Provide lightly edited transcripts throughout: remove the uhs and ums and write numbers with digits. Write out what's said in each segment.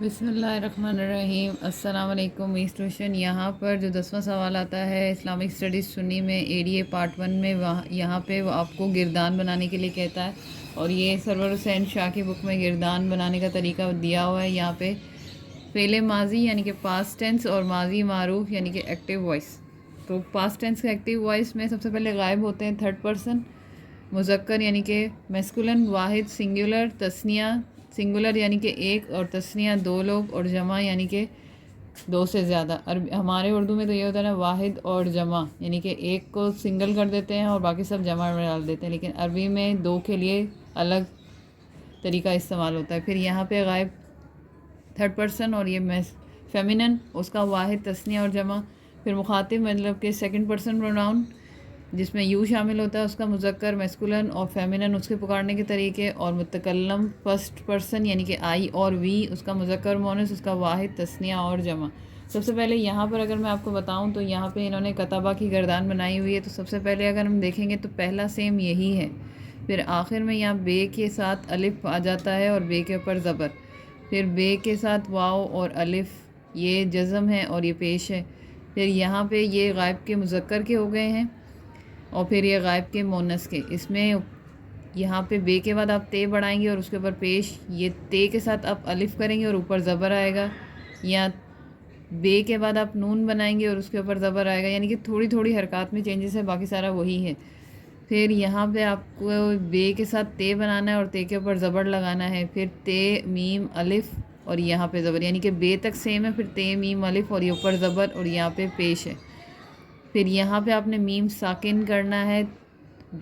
بسم اللہ الرحمن الرحیم۔ السلام علیکم۔ ٹیوشن یہاں پر جو 10واں سوال آتا ہے اسلامک اسٹڈیز سنی میں ADA پارٹ 1 میں، یہاں پہ وہ آپ کو گردان بنانے کے لیے کہتا ہے، اور یہ سرور حسین شاہ کی بک میں گردان بنانے کا طریقہ دیا ہوا ہے۔ یہاں پہ فعل ماضی یعنی کہ پاسٹ ٹینس اور ماضی معروف یعنی کہ ایکٹیو وائس۔ تو پاسٹ ٹینس کا ایکٹیو وائس میں سب سے پہلے غائب ہوتے ہیں تھرڈ پرسن، مذکر یعنی کہ میسکولن، واحد سنگولر، تثنیہ سنگولر یعنی کہ ایک اور تثنیہ دو لوگ، اور جمع یعنی کہ دو سے زیادہ۔ ہمارے اردو میں تو یہ ہوتا ہے نا، واحد اور جمع یعنی کہ ایک کو سنگل کر دیتے ہیں اور باقی سب جمع میں ڈال دیتے ہیں، لیکن عربی میں دو کے لیے الگ طریقہ استعمال ہوتا ہے۔ پھر یہاں پہ غائب تھرڈ پرسن، اور یہ فیمینن، اس کا واحد تثنیہ اور جمع۔ پھر مخاطب مطلب کہ سیکنڈ پرسن پروناؤن جس میں یو شامل ہوتا ہے، اس کا مذکر میسکولن اور فیمینن اس کے پکارنے کے طریقے، اور متکلم فرسٹ پرسن یعنی کہ آئی اور وی، اس کا مذکر مونس، اس کا واحد تثنیہ اور جمع۔ سب سے پہلے یہاں پر اگر میں آپ کو بتاؤں تو یہاں پہ انہوں نے کتبہ کی گردان بنائی ہوئی ہے، تو سب سے پہلے اگر ہم دیکھیں گے تو پہلا سیم یہی ہے۔ پھر آخر میں یہاں بے کے ساتھ الف آ جاتا ہے اور بے کے اوپر زبر، پھر بے کے ساتھ واو اور الف، یہ جزم ہے اور یہ پیش ہے۔ پھر یہاں پہ یہ غائب کے مذکر کے ہو گئے ہیں، اور پھر یہ غائب کے مونس کے۔ اس میں یہاں پہ بے کے بعد آپ تے بڑھائیں گے اور اس کے اوپر پیش، یہ تے کے ساتھ آپ الف کریں گے اور اوپر زبر آئے گا، یا بے کے بعد آپ نون بنائیں گے اور اس کے اوپر زبر آئے گا، یعنی کہ تھوڑی تھوڑی حرکات میں چینجز ہے، باقی سارا وہی ہے۔ پھر یہاں پہ آپ کو بے کے ساتھ تے بنانا ہے اور تے کے اوپر زبر لگانا ہے، پھر تے میم الف اور یہاں پہ زبر، یعنی کہ بے تک سیم ہے، پھر تے میم الف اور یہ اوپر زبر اور یہاں پہ پیش ہے۔ پھر یہاں پہ آپ نے میم ساکن کرنا ہے،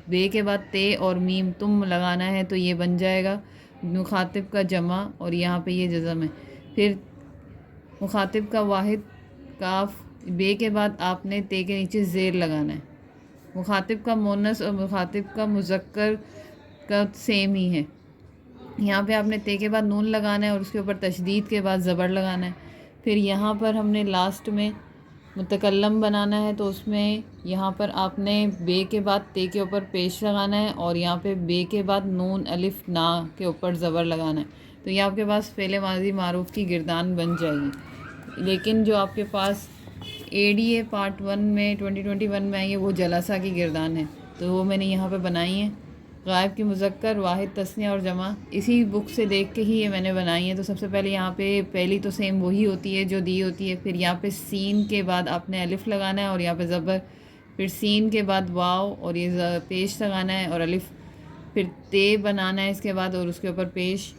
بے کے بعد تے اور میم تم لگانا ہے، تو یہ بن جائے گا مخاطب کا جمع، اور یہاں پہ یہ جزم ہے۔ پھر مخاطب کا واحد کاف، بے کے بعد آپ نے تے کے نیچے زیر لگانا ہے۔ مخاطب کا مونس اور مخاطب کا مذکر کا سیم ہی ہے، یہاں پہ آپ نے تے کے بعد نون لگانا ہے اور اس کے اوپر تشدید کے بعد زبر لگانا ہے۔ پھر یہاں پر ہم نے لاسٹ میں متکلم بنانا ہے، تو اس میں یہاں پر آپ نے بے کے بعد تے کے اوپر پیش لگانا ہے، اور یہاں پہ بے کے بعد نون الف نا کے اوپر زبر لگانا ہے، تو یہ آپ کے پاس فعل ماضی معروف کی گردان بن جائے گی۔ لیکن جو آپ کے پاس ADA پارٹ 1 میں 2021 میں آئی ہے وہ جلسہ کی گردان ہے، تو وہ میں نے یہاں پہ بنائی ہے۔ غائب کی مذکر، واحد تثنیہ اور جمع اسی بک سے دیکھ کے ہی یہ میں نے بنائی ہے۔ تو سب سے پہلے یہاں پہ پہلی تو سیم وہی ہوتی ہے جو دی ہوتی ہے، پھر یہاں پہ سین کے بعد آپ نے الف لگانا ہے اور یہاں پہ زبر، پھر سین کے بعد واو اور یہ پیش لگانا ہے اور الف، پھر تے بنانا ہے اس کے بعد اور اس کے اوپر پیش،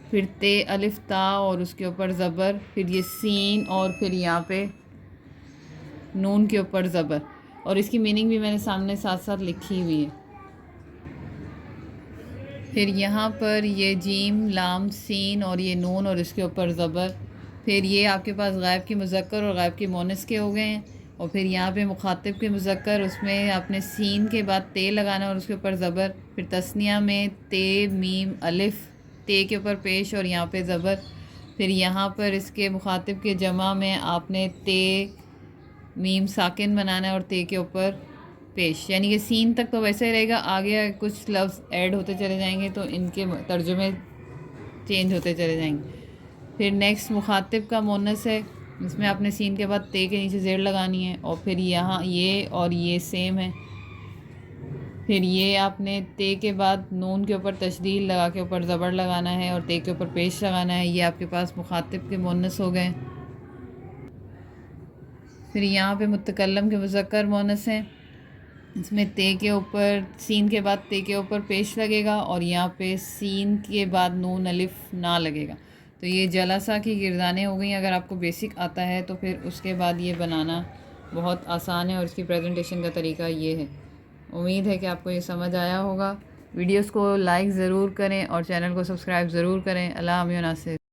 پھر تے الف تا اور اس کے اوپر زبر، پھر یہ سین اور پھر یہاں پہ نون کے اوپر زبر، اور اس کی میننگ بھی میں نے سامنے ساتھ ساتھ لکھی ہوئی ہے۔ پھر یہاں پر یہ جیم لام سین اور یہ نون اور اس کے اوپر زبر، پھر یہ آپ کے پاس غائب کی مذکر اور غائب کی مونس کے ہو گئے ہیں، اور پھر یہاں پہ مخاطب کے مذکر، اس میں آپ نے سین کے بعد تے لگانا اور اس کے اوپر زبر، پھر تثنیہ میں تے میم الف، تے کے اوپر پیش اور یہاں پہ زبر، پھر یہاں پر اس کے مخاطب کے جمع میں آپ نے تے میم ساکن بنانا ہے اور تے کے اوپر پیش، یعنی کہ سین تک تو ویسے ہی رہے گا، آگے کچھ لفظ ایڈ ہوتے چلے جائیں گے تو ان کے ترجمے چینج ہوتے چلے جائیں گے۔ پھر نیکسٹ مخاطب کا مونس ہے، اس میں آپ نے سین کے بعد تے کے نیچے زیر لگانی ہے، اور پھر یہاں یہ اور یہ سیم ہے، پھر یہ آپ نے تے کے بعد نون کے اوپر تشدید لگا کے اوپر زبر لگانا ہے اور تے کے اوپر پیش لگانا ہے، یہ آپ کے پاس مخاطب کے مونس ہو گئے۔ پھر یہاں پہ متکلم کے مذکر مونس ہیں، اس میں تے کے اوپر سین کے بعد تے کے اوپر پیش لگے گا اور یہاں پہ سین کے بعد نون الف نہ لگے گا، تو یہ جلسہ کی گردانیں ہو گئیں۔ اگر آپ کو بیسک آتا ہے تو پھر اس کے بعد یہ بنانا بہت آسان ہے، اور اس کی پریزنٹیشن کا طریقہ یہ ہے۔ امید ہے کہ آپ کو یہ سمجھ آیا ہوگا۔ ویڈیوز کو لائک ضرور کریں اور چینل کو سبسکرائب ضرور کریں۔ اللہ عامی و ناصر۔